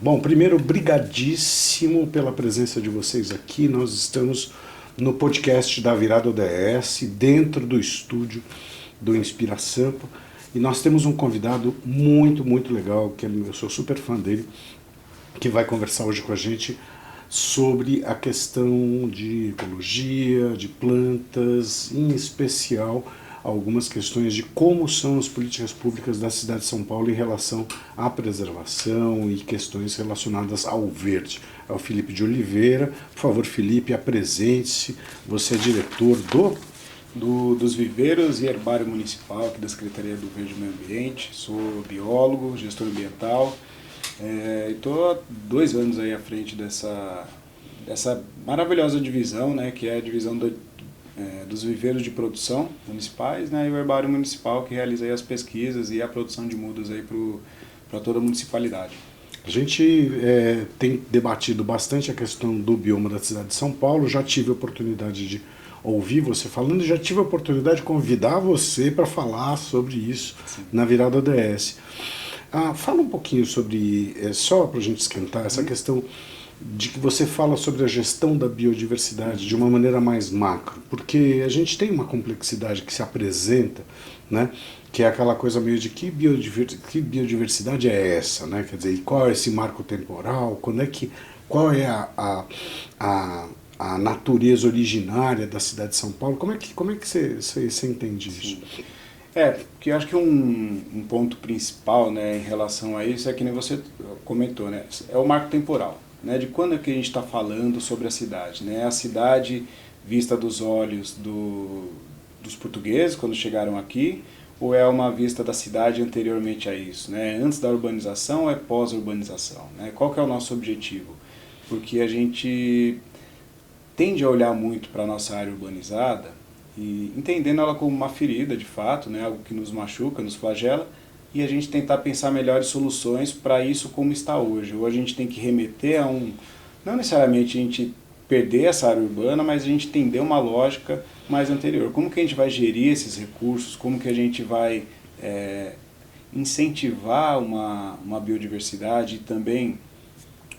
Bom, primeiro, brigadíssimo pela presença de vocês aqui. Nós estamos no podcast da Virada ODS, dentro do estúdio do Inspira Sampa, e nós temos um convidado muito legal, que eu sou super fã dele, que vai conversar hoje com a gente sobre a questão de ecologia, de plantas, em especial algumas questões de como são as políticas públicas da cidade de São Paulo em relação à preservação e questões relacionadas ao verde. É o Felipe de Oliveira. Por favor, Felipe, apresente-se. Você é diretor dos Viveiros e Herbário Municipal, aqui da Secretaria do Verde e Meio Ambiente. Sou biólogo, gestor ambiental. Estou há 2 anos aí à frente dessa maravilhosa divisão, né, que é a divisão dos viveiros de produção municipais, né, e o Herbário Municipal, que realiza aí as pesquisas e a produção de mudas para toda a municipalidade. A gente tem debatido bastante a questão do bioma da cidade de São Paulo. Já tive a oportunidade de ouvir você falando e já tive a oportunidade de convidar você para falar sobre isso. Sim. Na Virada ODS. Fala um pouquinho sobre, só para a gente esquentar, essa questão de que você fala sobre a gestão da biodiversidade de uma maneira mais macro, porque a gente tem uma complexidade que se apresenta, né, que é aquela coisa meio de que biodiversidade é essa, né? Quer dizer, qual é esse marco temporal, qual é a natureza originária da cidade de São Paulo? Como é que você entende isso? Sim. Porque eu acho que um ponto principal, né, em relação a isso é que nem você comentou, né, é o marco temporal, né, de quando é que a gente está falando sobre a cidade, né, a cidade vista dos olhos dos portugueses quando chegaram aqui, ou é uma vista da cidade anteriormente a isso, né, antes da urbanização ou é pós-urbanização, né, qual que é o nosso objetivo? Porque a gente tende a olhar muito para a nossa área urbanizada e entendendo ela como uma ferida, de fato, né, algo que nos machuca, nos flagela, e a gente tentar pensar melhores soluções para isso como está hoje. Ou a gente tem que remeter a não necessariamente a gente perder essa área urbana, mas a gente entender uma lógica mais anterior. Como que a gente vai gerir esses recursos, como que a gente vai incentivar uma biodiversidade e também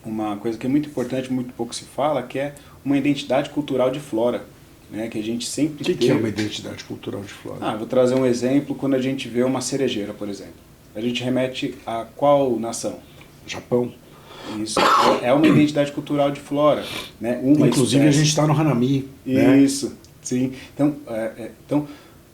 uma coisa que é muito importante, muito pouco se fala, que é uma identidade cultural de flora. Né, que a gente sempre O que é uma identidade cultural de flora? Vou trazer um exemplo. Quando a gente vê uma cerejeira, por exemplo, a gente remete a qual nação? Japão. Isso, é uma identidade cultural de flora, né? Inclusive espécie. A gente está no Hanami. Isso, né? Sim. Então,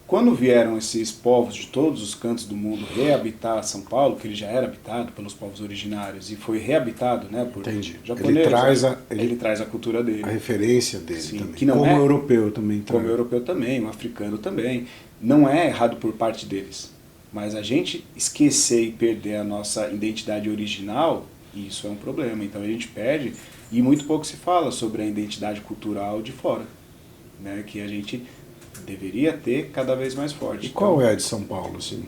quando vieram esses povos de todos os cantos do mundo reabitar São Paulo, que ele já era habitado pelos povos originários e foi reabitado, né, por japoneses, ele traz a cultura dele. A referência dele. Sim, também. Que não como é, europeu também. Como europeu também, um africano também. Não é errado por parte deles. Mas a gente esquecer e perder a nossa identidade original, isso é um problema. Então a gente perde, e muito pouco se fala sobre a identidade cultural de fora, né, que a gente deveria ter cada vez mais forte. E qual é a de São Paulo, assim?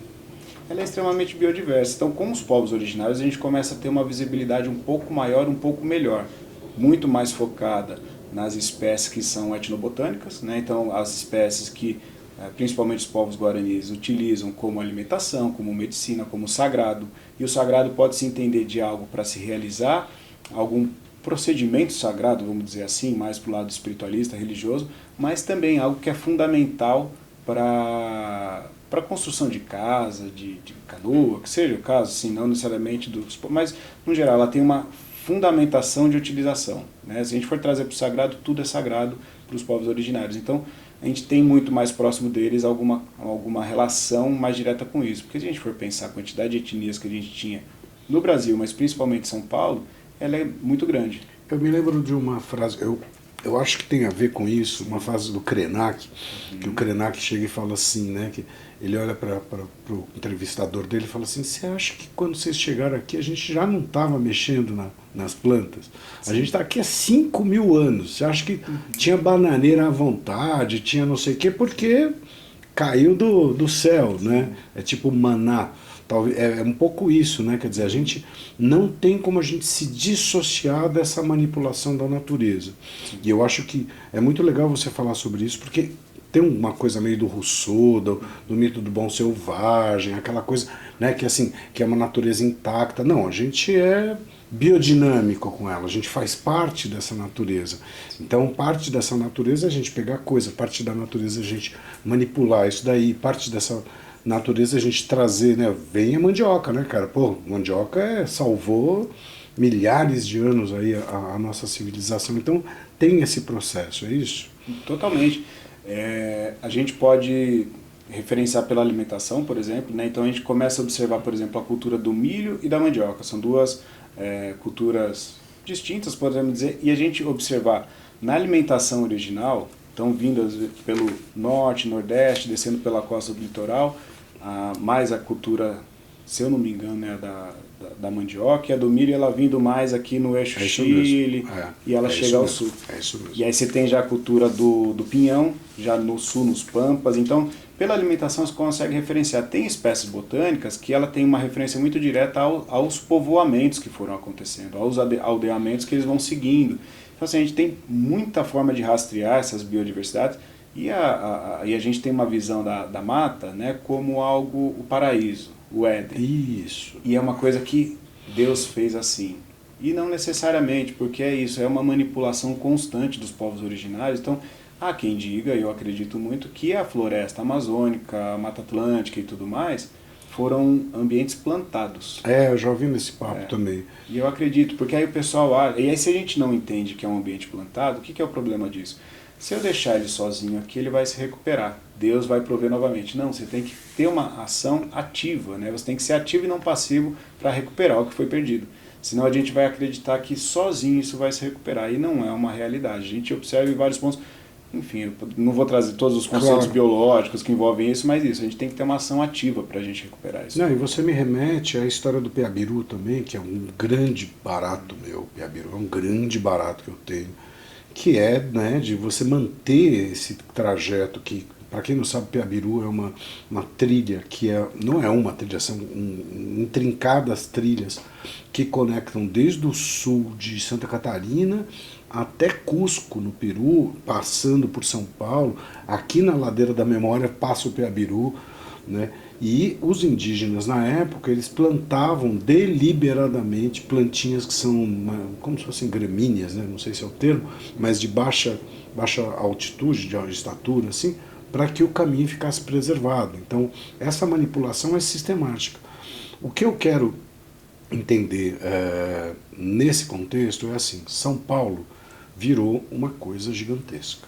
Ela é extremamente biodiversa. Então, com os povos originários, a gente começa a ter uma visibilidade um pouco maior, um pouco melhor. Muito mais focada nas espécies que são etnobotânicas, né? Então, as espécies que, principalmente os povos guaranis, utilizam como alimentação, como medicina, como sagrado. E o sagrado pode se entender de algo para se realizar, algum procedimento sagrado, vamos dizer assim, mais para o lado espiritualista, religioso, mas também algo que é fundamental para a construção de casa, de canoa, que seja o caso, assim, não necessariamente mas no geral ela tem uma fundamentação de utilização, né? Se a gente for trazer para o sagrado, tudo é sagrado para os povos originários. Então a gente tem muito mais próximo deles alguma relação mais direta com isso, porque se a gente for pensar a quantidade de etnias que a gente tinha no Brasil, mas principalmente em São Paulo, ela é muito grande. Eu me lembro de uma frase, eu acho que tem a ver com isso, uma frase do Krenak, que o Krenak chega e fala assim, né, que ele olha para o entrevistador dele e fala assim: você acha que quando vocês chegaram aqui a gente já não estava mexendo nas plantas? Sim. A gente está aqui há 5.000 anos, você acha que tinha bananeira à vontade, tinha não sei o quê, porque caiu do céu, né? É tipo maná. É um pouco isso, né? Quer dizer, a gente não tem como a gente se dissociar dessa manipulação da natureza. Sim. E eu acho que é muito legal você falar sobre isso, porque tem uma coisa meio do Rousseau, do mito do bom selvagem, aquela coisa, né, que assim, que é uma natureza intacta. Não, a gente é biodinâmico com ela, a gente faz parte dessa natureza. Então, parte dessa natureza é a gente pegar coisa, parte da natureza é a gente manipular isso daí, parte dessa natureza é a gente trazer, né? Vem a mandioca, né, cara? Pô, mandioca salvou milhares de anos aí a nossa civilização. Então, tem esse processo, é isso? Totalmente. A gente pode referenciar pela alimentação, por exemplo, né? Então a gente começa a observar, por exemplo, a cultura do milho e da mandioca. São duas culturas distintas, podemos dizer, e a gente observar na alimentação original, então vindo pelo norte, nordeste, descendo pela costa do litoral, mais a cultura, se eu não me engano, é da mandioca, e a do milho ela vindo mais aqui no eixo Chile, e ela chega ao sul. É isso mesmo. E aí você tem já a cultura do pinhão, já no sul, nos pampas. Então, pela alimentação você consegue referenciar. Tem espécies botânicas que ela tem uma referência muito direta aos povoamentos que foram acontecendo, aos aldeamentos que eles vão seguindo. Então, assim, a gente tem muita forma de rastrear essas biodiversidades, e a gente tem uma visão da mata, né, como algo, o paraíso, o Éden. Isso. E é uma coisa que Deus fez assim. E não necessariamente, porque é isso, é uma manipulação constante dos povos originários. Então, há quem diga, eu acredito muito, que a floresta amazônica, a Mata Atlântica e tudo mais, foram ambientes plantados. Eu já ouvi nesse papo também. E eu acredito, porque aí o pessoal... E aí se a gente não entende que é um ambiente plantado, o que é o problema disso? Se eu deixar ele sozinho aqui, ele vai se recuperar. Deus vai prover novamente. Não, você tem que ter uma ação ativa, né? Você tem que ser ativo e não passivo para recuperar o que foi perdido. Senão a gente vai acreditar que sozinho isso vai se recuperar. E não é uma realidade. A gente observa em vários pontos. Enfim, eu não vou trazer todos os conceitos biológicos que envolvem isso, mas isso, a gente tem que ter uma ação ativa para a gente recuperar isso. Não, e você me remete à história do piabiru também, que é um grande barato meu. Piabiru é um grande barato que eu tenho, que é, né, de você manter esse trajeto que, para quem não sabe, Piabiru é uma trilha que não é uma trilha, são intrincadas trilhas que conectam desde o sul de Santa Catarina até Cusco, no Peru, passando por São Paulo. Aqui na Ladeira da Memória passa o Piabiru, né? E os indígenas, na época, eles plantavam deliberadamente plantinhas que são como se fossem gramíneas, né? Não sei se é o termo, mas de baixa altitude, de estatura, assim, para que o caminho ficasse preservado. Então, essa manipulação é sistemática. O que eu quero entender nesse contexto é assim: São Paulo virou uma coisa gigantesca.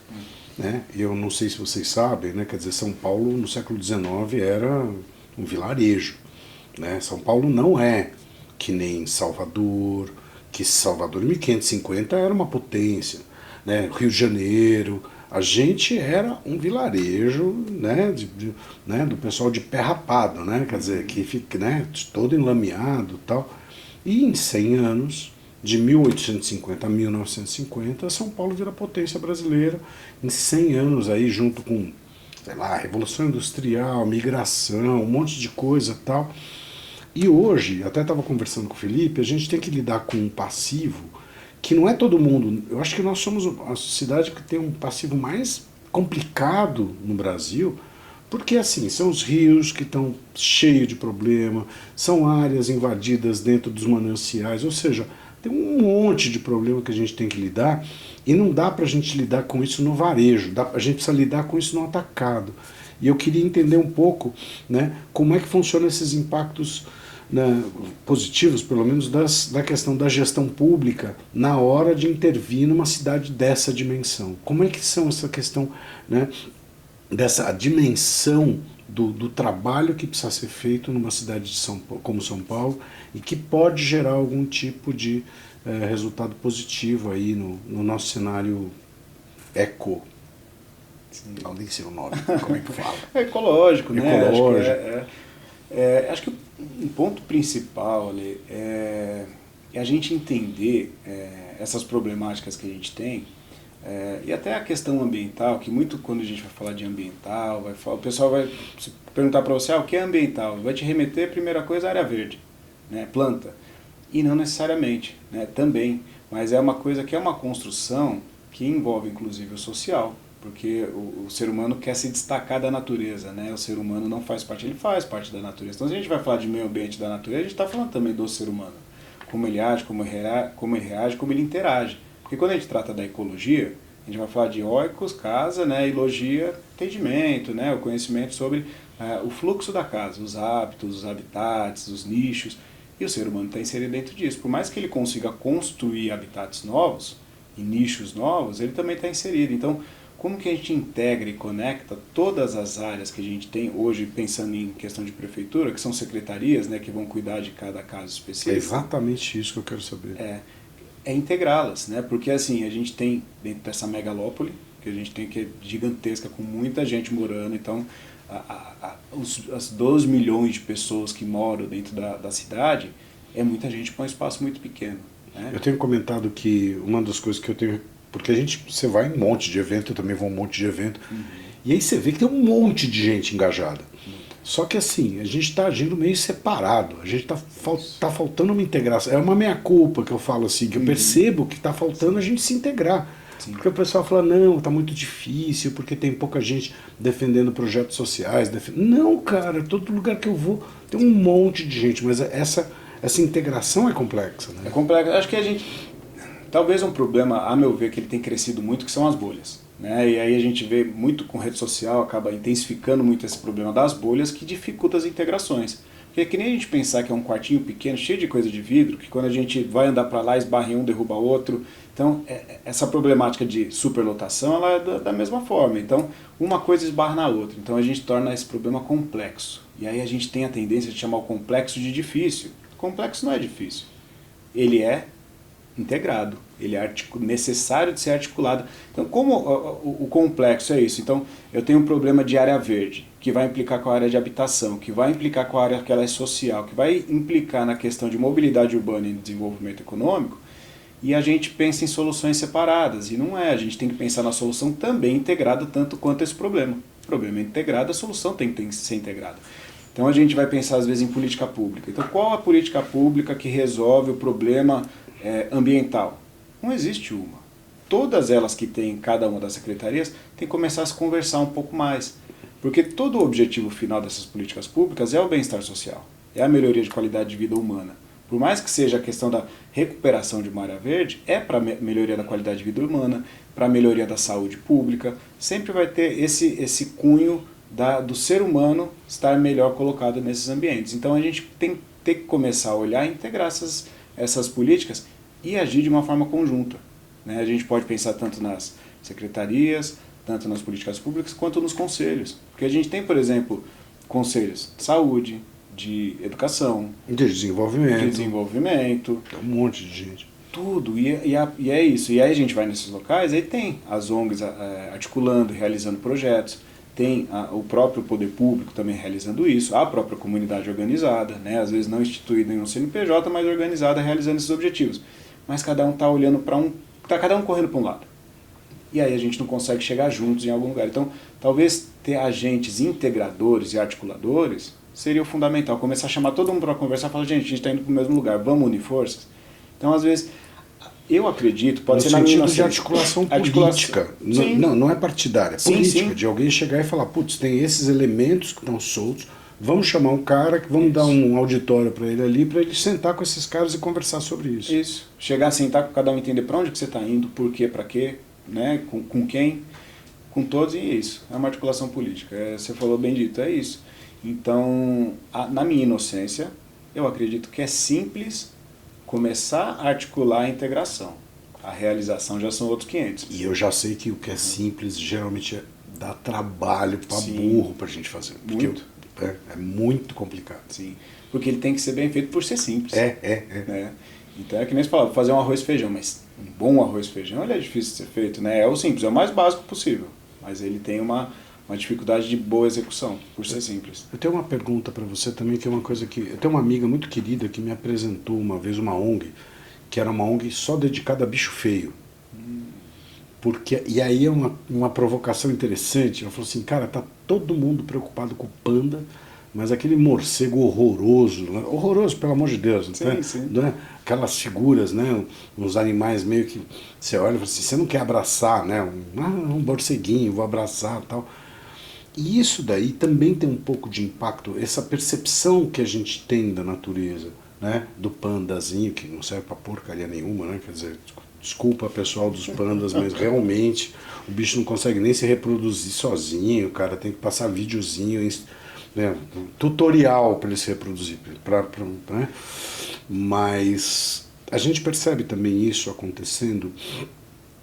Né? Eu não sei se vocês sabem, né? Quer dizer, São Paulo no século XIX era um vilarejo. Né? São Paulo não é que nem Salvador, que Salvador em 1550 era uma potência. Né? Rio de Janeiro, a gente era um vilarejo, né? Né? Do pessoal de pé rapado, né? Quer dizer, que fica, né? Todo enlameado e tal. E em 100 anos, de 1850 a 1950, São Paulo vira potência brasileira. Em 100 anos, aí, junto com, sei lá, Revolução Industrial, migração, um monte de coisa e tal. E hoje, até estava conversando com o Felipe, a gente tem que lidar com um passivo que não é todo mundo. Eu acho que nós somos a cidade que tem um passivo mais complicado no Brasil, porque assim, são os rios que estão cheios de problema, são áreas invadidas dentro dos mananciais, ou seja, tem um monte de problema que a gente tem que lidar, e não dá para a gente lidar com isso no varejo, a gente precisa lidar com isso no atacado. E eu queria entender um pouco, né, como é que funcionam esses impactos, né, positivos, pelo menos, da questão da gestão pública na hora de intervir numa cidade dessa dimensão. Como é que são essa questão, né, dessa dimensão do trabalho que precisa ser feito numa cidade como São Paulo e que pode gerar algum tipo de resultado positivo aí no nosso cenário eco. Não nem sei o nome, como é que fala? É ecológico, né? Ecológico. Acho que um ponto principal ali é a gente entender essas problemáticas que a gente tem, e até a questão ambiental, que muito quando a gente vai falar de ambiental, o pessoal vai perguntar para você, o que é ambiental? Vai te remeter, primeira coisa, à área verde, né, planta. E não necessariamente, né, também, mas é uma coisa que é uma construção que envolve inclusive o social, porque o ser humano quer se destacar da natureza, né? O ser humano não faz parte, ele faz parte da natureza. Então, se a gente vai falar de meio ambiente da natureza, a gente está falando também do ser humano. como ele age, como ele reage, como ele interage. Porque quando a gente trata da ecologia, a gente vai falar de oikos, casa, né, e logia, entendimento, né, o conhecimento sobre o fluxo da casa, os hábitos, os habitats, os nichos, e o ser humano está inserido dentro disso. Por mais que ele consiga construir habitats novos e nichos novos, ele também está inserido. Então, como que a gente integra e conecta todas as áreas que a gente tem hoje, pensando em questão de prefeitura, que são secretarias, né, que vão cuidar de cada caso específico? É exatamente isso que eu quero saber. É integrá-las, né? Porque assim, a gente tem dentro dessa megalópole, que a gente tem, que é gigantesca, com muita gente morando, então as 12 milhões de pessoas que moram dentro da cidade, é muita gente para um espaço muito pequeno. Né? Eu tenho comentado que uma das coisas que eu tenho... Porque você vai em um monte de evento, eu também vou em um monte de evento, e aí você vê que tem um monte de gente engajada. Só que assim, a gente está agindo meio separado, a gente está faltando uma integração. É uma meia-culpa que eu falo assim, que eu percebo que está faltando a gente se integrar. Sim. Porque o pessoal fala, não, está muito difícil, porque tem pouca gente defendendo projetos sociais. Não, cara, todo lugar que eu vou tem um monte de gente, mas essa integração é complexa. Né? É complexa. Acho que a gente... Talvez um problema, a meu ver, que ele tem crescido muito, que são as bolhas. Né? E aí a gente vê muito com rede social, acaba intensificando muito esse problema das bolhas, que dificulta as integrações. Porque é que nem a gente pensar que é um quartinho pequeno, cheio de coisa de vidro, que quando a gente vai andar para lá, esbarra em um, derruba outro. Então, essa problemática de superlotação, ela é da mesma forma. Então, uma coisa esbarra na outra. Então, a gente torna esse problema complexo. E aí a gente tem a tendência de chamar o complexo de difícil. O complexo não é difícil. Ele é integrado, ele é necessário de ser articulado. Então, como o complexo é isso? Então, eu tenho um problema de área verde, que vai implicar com a área de habitação, que vai implicar com a área que ela é social, que vai implicar na questão de mobilidade urbana e desenvolvimento econômico, e a gente pensa em soluções separadas, e não é, a gente tem que pensar na solução também integrada tanto quanto esse problema. O problema é integrado, a solução tem que ser integrada. Então a gente vai pensar às vezes em política pública. Então qual a política pública que resolve o problema ambiental? Não existe uma. Todas elas que tem em cada uma das secretarias tem que começar a se conversar um pouco mais. Porque todo o objetivo final dessas políticas públicas é o bem-estar social, é a melhoria de qualidade de vida humana. Por mais que seja a questão da recuperação de uma área verde, é para melhoria da qualidade de vida humana, para melhoria da saúde pública, sempre vai ter esse cunho do ser humano estar melhor colocado nesses ambientes. Então a gente tem que começar a olhar e integrar essas políticas e agir de uma forma conjunta. Né? A gente pode pensar tanto nas secretarias, tanto nas políticas públicas, quanto nos conselhos. Porque a gente tem, por exemplo, conselhos de saúde, de educação, de desenvolvimento. Tem um monte de gente. Tudo, e é isso. E aí a gente vai nesses locais, aí tem as ONGs articulando, realizando projetos, tem o próprio poder público também realizando isso, a própria comunidade organizada, né? Às vezes não instituída em um CNPJ, mas organizada realizando esses objetivos. Mas cada um está olhando para está cada um correndo para um lado. E aí a gente não consegue chegar juntos em algum lugar. Então, talvez ter agentes integradores e articuladores seria o fundamental. Começar a chamar todo mundo para conversar e falar, gente, a gente está indo para o mesmo lugar, vamos unir forças? Então, às vezes, eu acredito, pode ser na minha sentido de articulação política. Não é partidária, é política. Sim. De alguém chegar e falar, putz, tem esses elementos que estão soltos, vamos chamar um cara, vamos dar um auditório para ele ali, para ele sentar com esses caras e conversar sobre isso. Isso. Chegar a sentar com cada um, entender para onde que você está indo, por quê, para quê, né? Com quem, com todos, e é isso. É uma articulação política. Você falou bem dito, é isso. Então, na minha inocência, eu acredito que é simples começar a articular a integração. A realização já são outros 500. E eu já sei que o que é simples geralmente dá trabalho para burro para a gente fazer. Porque muito. É muito complicado. Sim, porque ele tem que ser bem feito por ser simples. Né? Então é que nem você falava, fazer um arroz e feijão, mas um bom arroz e feijão ele é difícil de ser feito, né? É o simples, é o mais básico possível, mas ele tem uma dificuldade de boa execução, por ser simples. Eu tenho uma pergunta para você também, que é uma coisa que... Eu tenho uma amiga muito querida que me apresentou uma vez uma ONG, que era uma ONG só dedicada a bicho feio. E aí é uma provocação interessante. Ela falou assim, cara, tá todo mundo preocupado com o panda, mas aquele morcego horroroso, horroroso, pelo amor de Deus, né? Aquelas figuras, né? Uns animais meio que você olha e fala assim, você não quer abraçar, né? Um morceguinho, vou abraçar e tal. E isso daí também tem um pouco de impacto, essa percepção que a gente tem da natureza, né, do pandazinho, que não serve pra porcaria nenhuma, né? Quer dizer, desculpa pessoal dos pandas, mas realmente o bicho não consegue nem se reproduzir sozinho, o cara tem que passar videozinho, né, tutorial para ele se reproduzir, né? Mas a gente percebe também isso acontecendo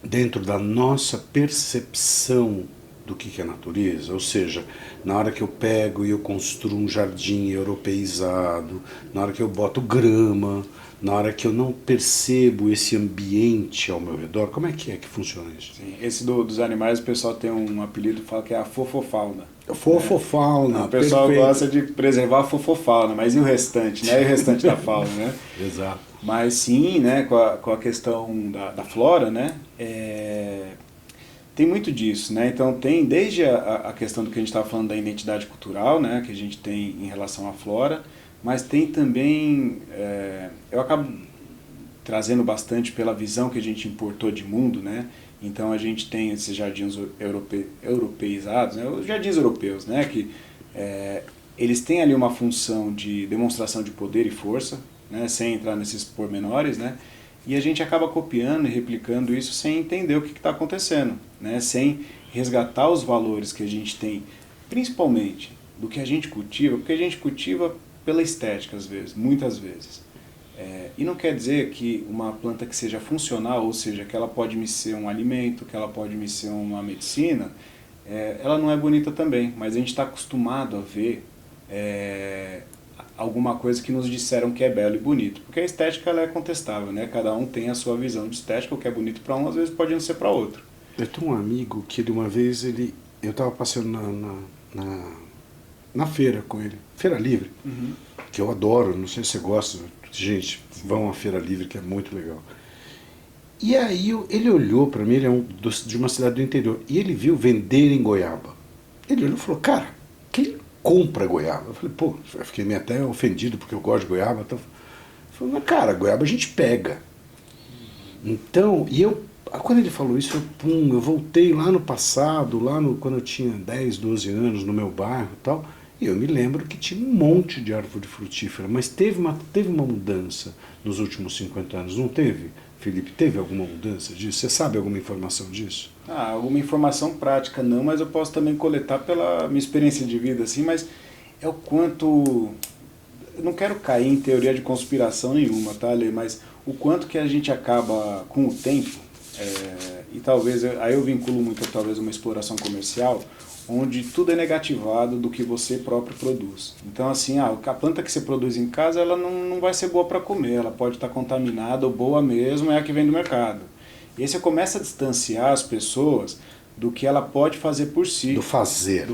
dentro da nossa percepção do que é natureza, ou seja, na hora que eu pego e eu construo um jardim europeizado, na hora que eu boto grama, na hora que eu não percebo esse ambiente ao meu redor, como é que funciona isso? Sim, esse dos animais o pessoal tem um apelido que fala que é a fofofauna. Fofofauna, O pessoal perfeito. gosta de preservar a fofofauna, mas e o restante, né? E o restante da fauna, né? Exato. Mas sim, né, com a questão da flora, né, tem muito disso, né? Então tem desde a questão do que a gente estava falando da identidade cultural, né, que a gente tem em relação à flora, mas tem também, eu acabo trazendo bastante pela visão que a gente importou de mundo, né? Então a gente tem esses jardins europeizados, né, os jardins europeus, né, que eles têm ali uma função de demonstração de poder e força, né, sem entrar nesses pormenores, né, e a gente acaba copiando e replicando isso sem entender o que está acontecendo, né, sem resgatar os valores que a gente tem, principalmente do que a gente cultiva, porque a gente cultiva pela estética às vezes, muitas vezes. E não quer dizer que uma planta que seja funcional, ou seja, que ela pode me ser um alimento, que ela pode me ser uma medicina, ela não é bonita também, mas a gente está acostumado a ver alguma coisa que nos disseram que é belo e bonito, porque a estética ela é contestável, né? Cada um tem a sua visão de estética, o que é bonito para um às vezes pode não ser para outro. Eu tenho um amigo que de uma vez eu estava passeando na feira com ele, feira livre, que eu adoro, não sei se você gosta, gente, vão à feira livre que é muito legal. E aí ele olhou para mim, ele é de uma cidade do interior, e ele viu vender em goiaba. Ele olhou e falou, cara, quem compra goiaba? Eu falei, pô, eu fiquei até ofendido porque eu gosto de goiaba. Então, eu falei, mas cara, goiaba a gente pega. Então, quando ele falou isso, eu voltei lá no passado, quando eu tinha 10, 12 anos, no meu bairro e tal, e eu me lembro que tinha um monte de árvore frutífera, mas teve uma mudança nos últimos 50 anos, não teve? Felipe, teve alguma mudança disso? Você sabe alguma informação disso? Alguma informação prática não, mas eu posso também coletar pela minha experiência de vida, assim, mas é o quanto... Eu não quero cair em teoria de conspiração nenhuma, tá, Lê? Mas o quanto que a gente acaba, com o tempo, e talvez, aí eu vinculo muito talvez uma exploração comercial, onde tudo é negativado do que você próprio produz. Então assim, a planta que você produz em casa, ela não vai ser boa para comer, ela pode estar contaminada ou boa mesmo, é a que vem do mercado. E aí você começa a distanciar as pessoas do que ela pode fazer por si. Do fazer,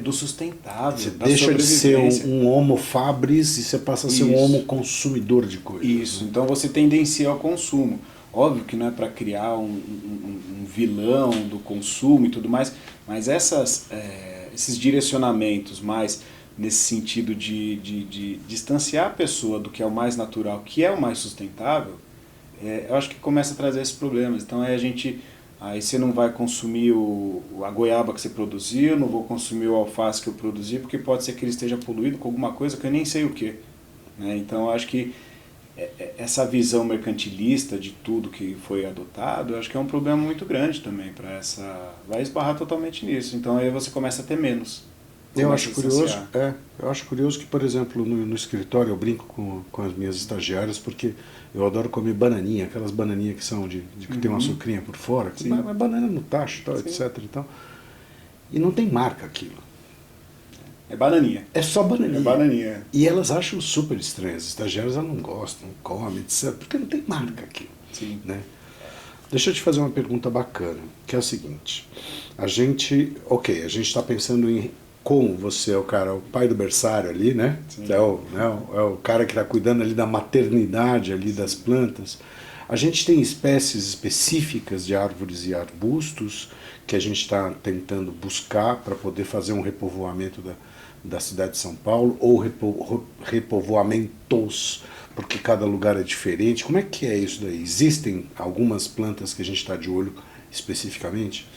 do sustentável, você da deixa de ser um homo fabris e você passa a ser um homo consumidor de coisas. Isso, então você tendencia ao consumo. Óbvio que não é para criar um vilão do consumo e tudo mais, mas esses direcionamentos mais nesse sentido de distanciar a pessoa do que é o mais natural, que é o mais sustentável, eu acho que começa a trazer esses problemas. Então aí você não vai consumir a goiaba que você produziu, não vou consumir o alface que eu produzi, porque pode ser que ele esteja poluído com alguma coisa que eu nem sei o que. Né? Então eu acho que essa visão mercantilista de tudo que foi adotado, eu acho que é um problema muito grande também para vai esbarrar totalmente nisso. Então aí você começa a ter menos. Eu acho curioso que, por exemplo, no escritório eu brinco com as minhas estagiárias porque eu adoro comer bananinha, aquelas bananinhas que são que tem uma sucrinha por fora, que é banana no tacho, tal, etc. E tal. E não tem marca aquilo. É bananinha. É só bananinha. É bananinha. E elas acham super estranhas. As estagiárias não gostam, não comem, etc. Porque não tem marca aquilo. Sim. Né? Deixa eu te fazer uma pergunta bacana, que é a seguinte. A gente está pensando em como você é o pai do berçário ali, né? É o cara que está cuidando ali da maternidade ali das plantas. A gente tem espécies específicas de árvores e arbustos que a gente está tentando buscar para poder fazer um repovoamento da cidade de São Paulo, ou repovoamentos, porque cada lugar é diferente. Como é que é isso daí? Existem algumas plantas que a gente está de olho especificamente?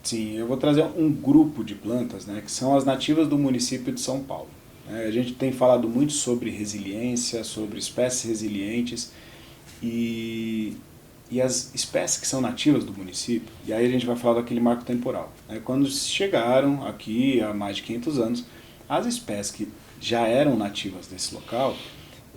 Sim, eu vou trazer um grupo de plantas, né, que são as nativas do município de São Paulo. A gente tem falado muito sobre resiliência, sobre espécies resilientes e as espécies que são nativas do município, e aí a gente vai falar daquele marco temporal. Quando chegaram aqui há mais de 500 anos, as espécies que já eram nativas desse local,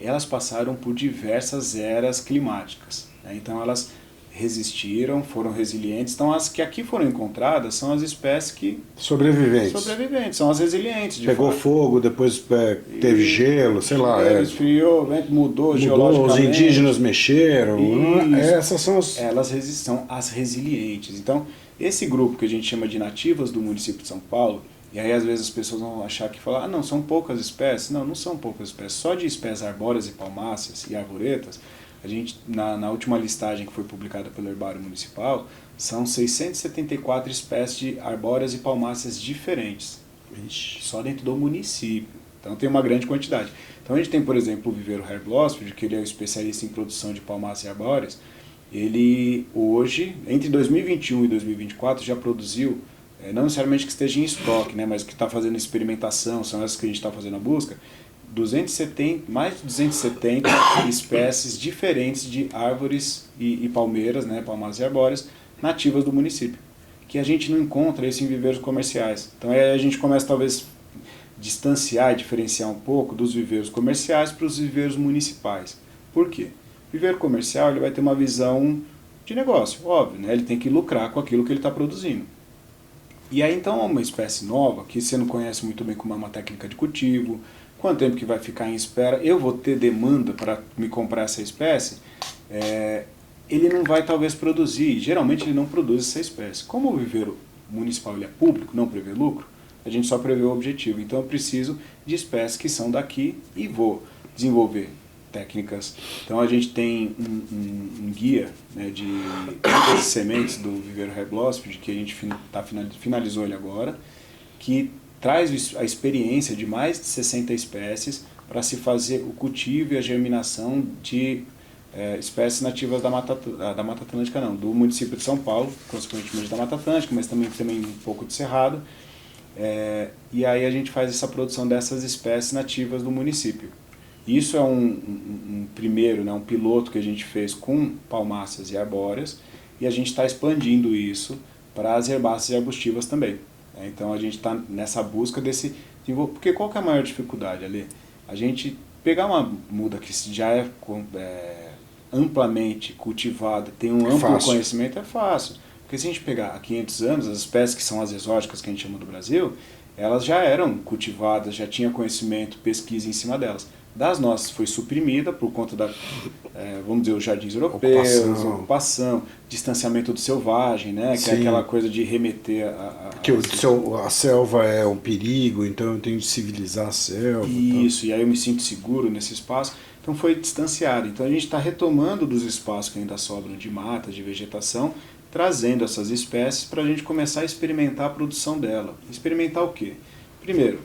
elas passaram por diversas eras climáticas. Então elas resistiram, foram resilientes. Então as que aqui foram encontradas são as espécies que... Sobreviventes, são as resilientes. Pegou fogo, depois teve gelo, sei lá. Esfriou, mudou geologicamente. Os indígenas mexeram. Essas são Elas são as resilientes. Então esse grupo que a gente chama de nativas do município de São Paulo, e aí às vezes as pessoas vão achar que falar, não, são poucas espécies. Não, não são poucas espécies. Só de espécies arbóreas e palmáceas e arvoretas, a gente, na última listagem que foi publicada pelo Herbário Municipal, são 674 espécies de arbóreas e palmáceas diferentes. Ixi. Só dentro do município. Então tem uma grande quantidade. Então a gente tem, por exemplo, o viveiro Herblossfield, que ele é um especialista em produção de palmáceas e arbóreas. Ele hoje, entre 2021 e 2024, já produziu, não necessariamente que esteja em estoque, né, mas que está fazendo experimentação, são essas que a gente está fazendo a busca, mais de 270 espécies diferentes de árvores e palmeiras, né, palmadas e arbóreas, nativas do município, que a gente não encontra isso em viveiros comerciais. Então aí a gente começa talvez distanciar e diferenciar um pouco dos viveiros comerciais para os viveiros municipais. Por quê? O viveiro comercial ele vai ter uma visão de negócio, óbvio, né? Ele tem que lucrar com aquilo que ele está produzindo. E aí então uma espécie nova, que você não conhece muito bem como é uma técnica de cultivo, quanto tempo que vai ficar em espera, eu vou ter demanda para me comprar essa espécie, ele não vai talvez produzir, geralmente ele não produz essa espécie. Como o viveiro municipal ele é público, não prevê lucro, a gente só prevê o objetivo. Então eu preciso de espécies que são daqui e vou desenvolver técnicas. Então a gente tem um guia, né, de sementes do viveiro Herblossfield, que a gente finalizou ele agora, que traz a experiência de mais de 60 espécies para se fazer o cultivo e a germinação de espécies nativas da Mata Atlântica, não, do município de São Paulo, consequentemente da Mata Atlântica, mas também um pouco de Cerrado. E aí a gente faz essa produção dessas espécies nativas do município. Isso é um primeiro, né, um piloto que a gente fez com palmáceas e arbóreas, e a gente está expandindo isso para as herbáceas e arbustivas também. Então a gente está nessa busca desse... Porque qual que é a maior dificuldade ali? A gente pegar uma muda que já é amplamente cultivada, tem um amplo conhecimento, é fácil. Porque se a gente pegar há 500 anos, as espécies que são as exóticas que a gente chama do Brasil, elas já eram cultivadas, já tinha conhecimento, pesquisa em cima delas. Das nossas foi suprimida por conta da, vamos dizer, os jardins europeus, ocupação, distanciamento do selvagem, né? Que é aquela coisa de remeter que a selva é um perigo, então eu tenho de civilizar a selva. Isso, e aí eu me sinto seguro nesse espaço. Então foi distanciado. Então a gente está retomando dos espaços que ainda sobram de mata, de vegetação, trazendo essas espécies para a gente começar a experimentar a produção dela. Experimentar o quê? Primeiro,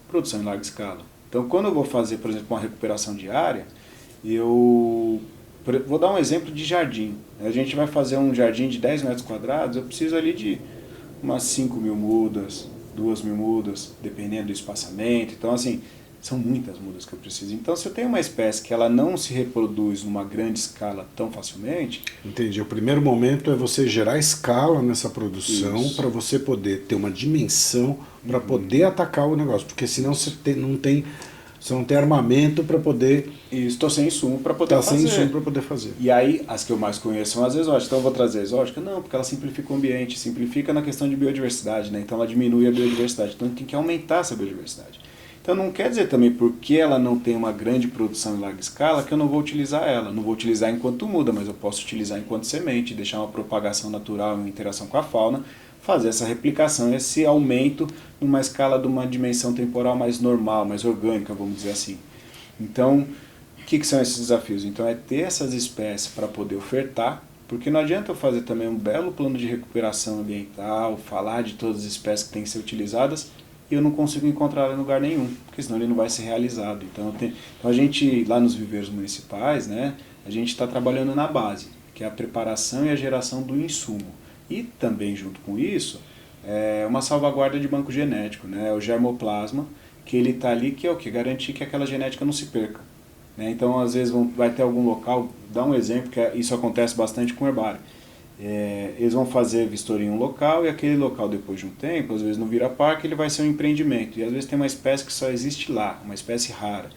produção em larga escala. Então, quando eu vou fazer, por exemplo, uma recuperação diária, eu vou dar um exemplo de jardim. A gente vai fazer um jardim de 10 metros quadrados, eu preciso ali de umas 5.000 mudas, 2.000 mudas, dependendo do espaçamento. Então, assim, são muitas mudas que eu preciso. Então, se eu tenho uma espécie que ela não se reproduz numa grande escala tão facilmente... Entendi. O primeiro momento é você gerar escala nessa produção para você poder ter uma dimensão para poder atacar o negócio. Porque senão você não tem armamento para poder... Estou sem insumo para poder fazer. Sem insumo para poder fazer. E aí, as que eu mais conheço são as exóticas. Então, eu vou trazer a exótica? Não, porque ela simplifica o ambiente, simplifica na questão de biodiversidade, né? Então, ela diminui a biodiversidade. Então, tem que aumentar essa biodiversidade. Então não quer dizer também porque ela não tem uma grande produção em larga escala que eu não vou utilizar ela. Não vou utilizar enquanto muda, mas eu posso utilizar enquanto semente, deixar uma propagação natural, uma interação com a fauna, fazer essa replicação, esse aumento numa escala de uma dimensão temporal mais normal, mais orgânica, vamos dizer assim. Então, o que são esses desafios? Então é ter essas espécies para poder ofertar, porque não adianta eu fazer também um belo plano de recuperação ambiental, falar de todas as espécies que têm que ser utilizadas, e eu não consigo encontrar em lugar nenhum, porque senão ele não vai ser realizado. Então a gente, lá nos viveiros municipais, né, a gente está trabalhando na base, que é a preparação e a geração do insumo. E também, junto com isso, uma salvaguarda de banco genético, né, o germoplasma, que ele está ali, que é o que? Garantir que aquela genética não se perca. Né? Então, às vezes, vai ter algum local, dá um exemplo, que isso acontece bastante com herbário. Eles vão fazer vistoria em um local e aquele local, depois de um tempo, às vezes não vira parque, ele vai ser um empreendimento. E às vezes tem uma espécie que só existe lá, uma espécie rara.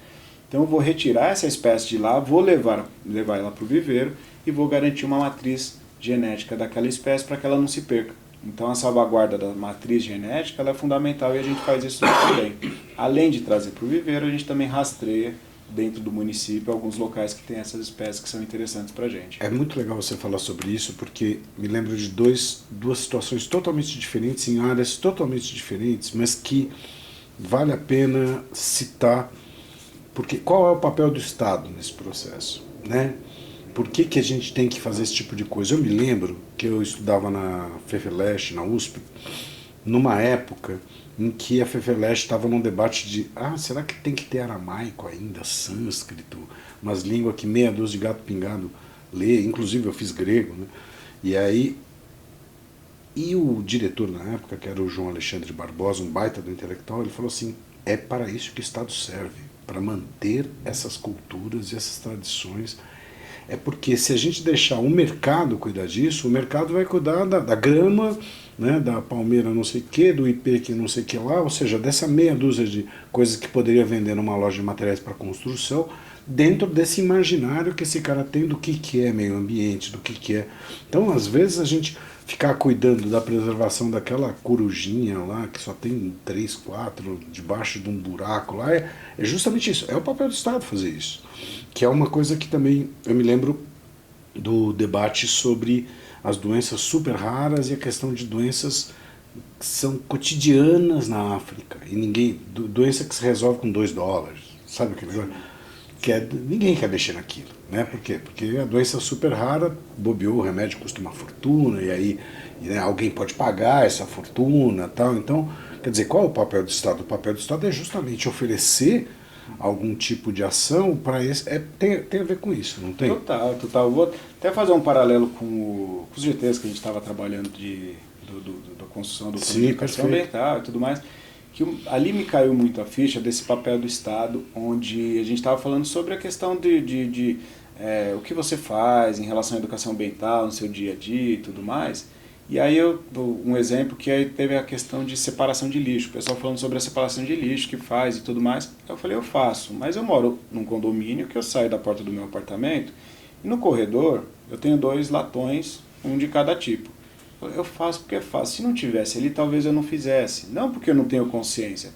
Então eu vou retirar essa espécie de lá, vou levar ela para o viveiro e vou garantir uma matriz genética daquela espécie para que ela não se perca. Então a salvaguarda da matriz genética ela é fundamental e a gente faz isso também. Além de trazer para o viveiro, a gente também rastreia dentro do município alguns locais que têm essas espécies que são interessantes para a gente. É muito legal você falar sobre isso, porque me lembro de duas situações totalmente diferentes, em áreas totalmente diferentes, mas que vale a pena citar, porque qual é o papel do Estado nesse processo, né? Por que a gente tem que fazer esse tipo de coisa? Eu me lembro que eu estudava na FEFELESH, na USP, numa época em que a FEFELESH estava num debate de será que tem que ter aramaico ainda, sânscrito, umas línguas que meia dúzia de gato pingado lê, inclusive eu fiz grego, né? E o diretor na época, que era o João Alexandre Barbosa, um baita do intelectual, ele falou assim, é para isso que o Estado serve, para manter essas culturas e essas tradições. É porque se a gente deixar o mercado cuidar disso, o mercado vai cuidar da grama, né, da palmeira não sei o que, do ipê que não sei o que lá, ou seja, dessa meia dúzia de coisas que poderia vender numa loja de materiais para construção, dentro desse imaginário que esse cara tem do que é meio ambiente, do que é. Então, às vezes, a gente ficar cuidando da preservação daquela corujinha lá, que só tem 3, 4, debaixo de um buraco lá, é justamente isso. É o papel do Estado fazer isso. Que é uma coisa que também, eu me lembro do debate sobre as doenças super raras e a questão de doenças que são cotidianas na África. E doença que se resolve com $2, sabe aquele negócio? Ninguém quer mexer naquilo, né? Por quê? Porque a doença super rara, bobeou, o remédio custa uma fortuna, e aí alguém pode pagar essa fortuna tal. Então, quer dizer, qual é o papel do Estado? O papel do Estado é justamente oferecer algum tipo de ação para esse. Tem a ver com isso, não tem? Total. Vou até fazer um paralelo com os GTs que a gente estava trabalhando da construção do plano de educação ambiental e tudo mais. Que ali me caiu muito a ficha desse papel do Estado, onde a gente estava falando sobre a questão de o que você faz em relação à educação ambiental no seu dia a dia e tudo mais. E aí um exemplo que aí teve a questão de separação de lixo, o pessoal falando sobre a separação de lixo que faz e tudo mais. Eu falei, eu faço, mas eu moro num condomínio que eu saio da porta do meu apartamento e no corredor eu tenho 2 latões, um de cada tipo. Eu faço porque faço. Se não tivesse ali, talvez eu não fizesse. Não porque eu não tenho consciência,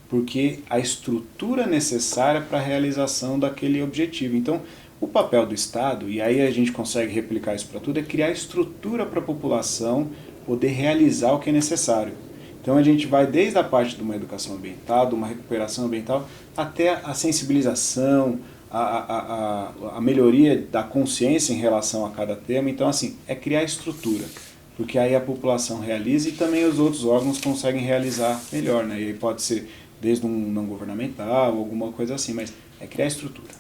porque a estrutura necessária para a realização daquele objetivo. Então, o papel do Estado, e aí a gente consegue replicar isso para tudo, é criar estrutura para a população poder realizar o que é necessário. Então a gente vai desde a parte de uma educação ambiental, de uma recuperação ambiental, até a sensibilização, a melhoria da consciência em relação a cada tema. Então, assim, é criar estrutura. Porque aí a população realiza e também os outros órgãos conseguem realizar melhor, né? E aí pode ser desde um não governamental, alguma coisa assim, mas é criar estrutura.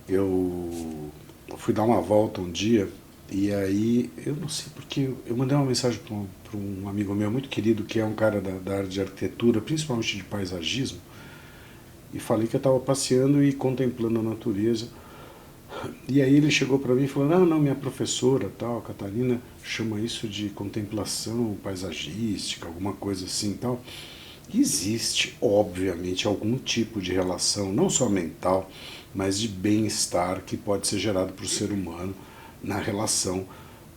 Eu fui dar uma volta um dia e aí, eu não sei porque, eu mandei uma mensagem para um amigo meu muito querido, que é um cara da área de arquitetura, principalmente de paisagismo, e falei que eu estava passeando e contemplando a natureza. E aí ele chegou para mim e falou, não, minha professora, tal, Catarina, chama isso de contemplação paisagística, alguma coisa assim, tal. E existe, obviamente, algum tipo de relação, não só mental, mas de bem-estar que pode ser gerado para o ser humano na relação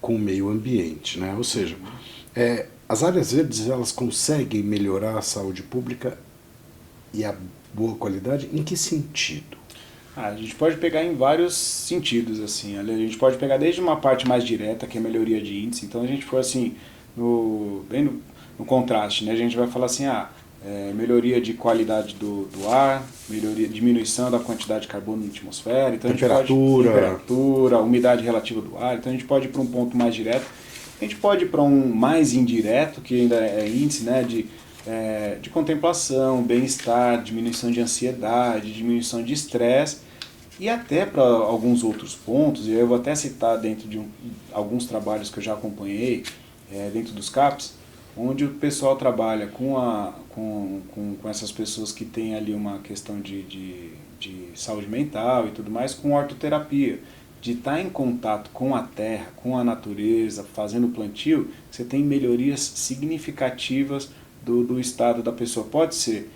com o meio ambiente, né? Ou seja, as áreas verdes, elas conseguem melhorar a saúde pública e a boa qualidade em que sentido? A gente pode pegar em vários sentidos, assim. A gente pode pegar desde uma parte mais direta, que é a melhoria de índice. Então a gente for assim, bem no contraste, né? A gente vai falar assim, melhoria de qualidade do ar, diminuição da quantidade de carbono na atmosfera, então temperatura, umidade relativa do ar. Então a gente pode ir para um ponto mais direto. A gente pode ir para um mais indireto, que ainda é índice, né, de contemplação, bem-estar, diminuição de ansiedade, diminuição de estresse, e até para alguns outros pontos, e eu vou até citar dentro de alguns trabalhos que eu já acompanhei, dentro dos CAPs, onde o pessoal trabalha com essas pessoas que têm ali uma questão de saúde mental e tudo mais, com hortoterapia, de estar em contato com a terra, com a natureza, fazendo plantio, você tem melhorias significativas do estado da pessoa. Pode ser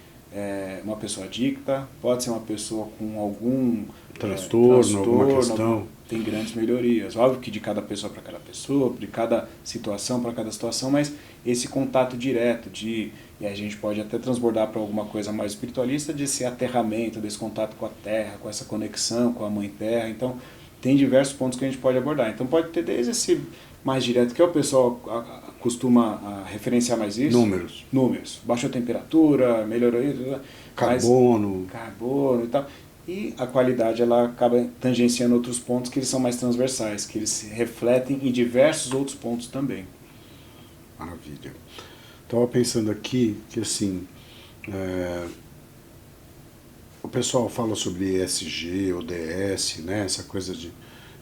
uma pessoa adicta, pode ser uma pessoa com algum transtorno, alguma questão. Tem grandes melhorias. Óbvio que de cada pessoa para cada pessoa, de cada situação para cada situação, mas esse contato direto e a gente pode até transbordar para alguma coisa mais espiritualista, desse aterramento, desse contato com a terra, com essa conexão com a mãe terra. Então, tem diversos pontos que a gente pode abordar. Então, pode ter desde esse mais direto, que o pessoal costuma referenciar mais isso. Números. Baixou a temperatura, melhorou isso. Carbono e tal. E a qualidade, ela acaba tangenciando outros pontos que eles são mais transversais, que eles se refletem em diversos outros pontos também. Maravilha. Estava pensando aqui que, assim, o pessoal fala sobre ESG, ODS, né, essa coisa de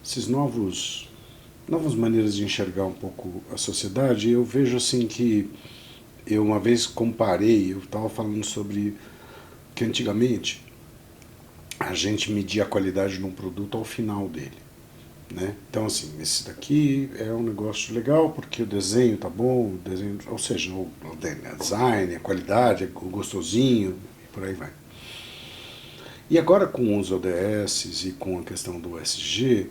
esses novas maneiras de enxergar um pouco a sociedade. Eu vejo assim que eu uma vez comparei, eu estava falando sobre que antigamente a gente media a qualidade de um produto ao final dele, né? Então, assim, esse daqui é um negócio legal porque o desenho tá bom, ou seja, o design, a qualidade, o gostosinho, e por aí vai. E agora com os ODS e com a questão do ESG,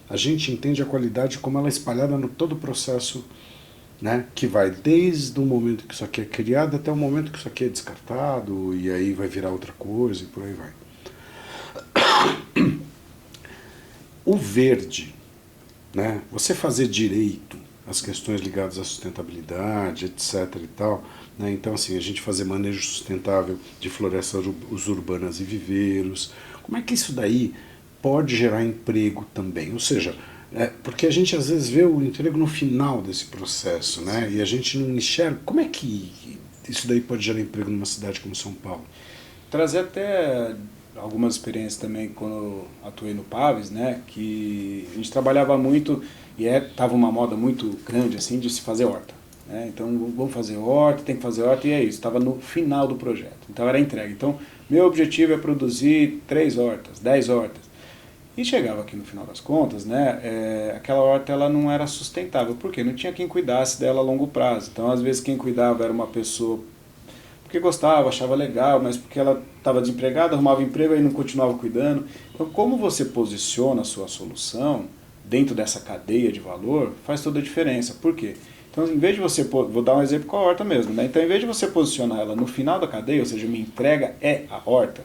a gente entende a qualidade como ela é espalhada no todo o processo, né? Que vai desde o momento que isso aqui é criado até o momento que isso aqui é descartado, e aí vai virar outra coisa e por aí vai. O verde, né? Você fazer direito as questões ligadas à sustentabilidade, etc. e tal, né? Então, assim, a gente fazer manejo sustentável de florestas urbanas e viveiros, como é que isso daí pode gerar emprego também? Ou seja, porque a gente às vezes vê o emprego no final desse processo, né? E a gente não enxerga. Como é que isso daí pode gerar emprego numa cidade como São Paulo? Trazer até algumas experiências também quando atuei no Paves, né, que a gente trabalhava muito e tava uma moda muito grande assim de se fazer horta, né? Então vamos fazer horta, tem que fazer horta e é isso. Estava no final do projeto, então era entregue. Então meu objetivo é produzir 3 hortas, 10 hortas. E chegava aqui no final das contas, né, aquela horta ela não era sustentável, porque não tinha quem cuidasse dela a longo prazo. Então às vezes quem cuidava era uma pessoa porque gostava, achava legal, mas porque ela estava desempregada, arrumava emprego e não continuava cuidando. Então, como você posiciona a sua solução dentro dessa cadeia de valor, faz toda a diferença. Por quê? Então, em vez de você, vou dar um exemplo com a horta mesmo, né? Então, em vez de você posicionar ela no final da cadeia, ou seja, minha entrega é a horta,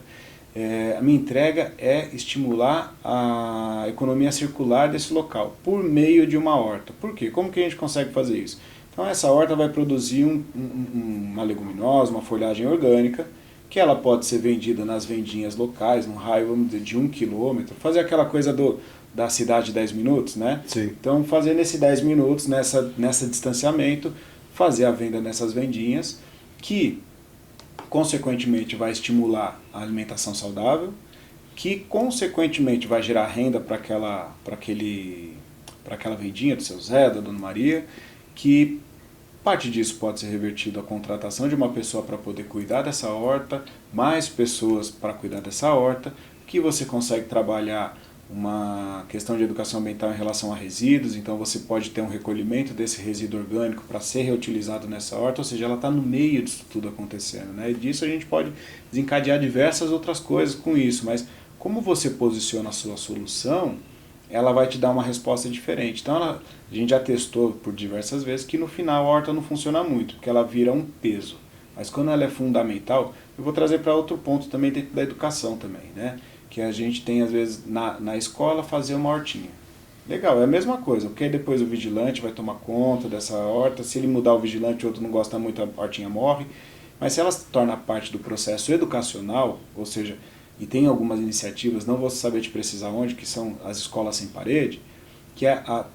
a minha entrega é estimular a economia circular desse local, por meio de uma horta. Por quê? Como que a gente consegue fazer isso? Então essa horta vai produzir uma leguminosa, uma folhagem orgânica, que ela pode ser vendida nas vendinhas locais, num raio, vamos dizer, de 1 quilômetro, fazer aquela coisa da cidade de 10 minutos, né? Sim. Então fazer nesse 10 minutos, nessa distanciamento, fazer a venda nessas vendinhas, que consequentemente vai estimular a alimentação saudável, que consequentemente vai gerar renda para aquela vendinha do seu Zé, da Dona Maria, que parte disso pode ser revertido à contratação de uma pessoa para poder cuidar dessa horta, mais pessoas para cuidar dessa horta, que você consegue trabalhar uma questão de educação ambiental em relação a resíduos, então você pode ter um recolhimento desse resíduo orgânico para ser reutilizado nessa horta, ou seja, ela está no meio disso tudo acontecendo, né? E disso a gente pode desencadear diversas outras coisas com isso, mas como você posiciona a sua solução, ela vai te dar uma resposta diferente. Então a gente já testou por diversas vezes que no final a horta não funciona muito, porque ela vira um peso. Mas quando ela é fundamental, eu vou trazer para outro ponto também dentro da educação também, né? Que a gente tem às vezes na escola fazer uma hortinha. Legal, é a mesma coisa, porque depois o vigilante vai tomar conta dessa horta, se ele mudar o vigilante, o outro não gosta muito, a hortinha morre. Mas se ela se torna parte do processo educacional, ou seja, e tem algumas iniciativas, não vou saber te precisar onde, que são as escolas sem parede, que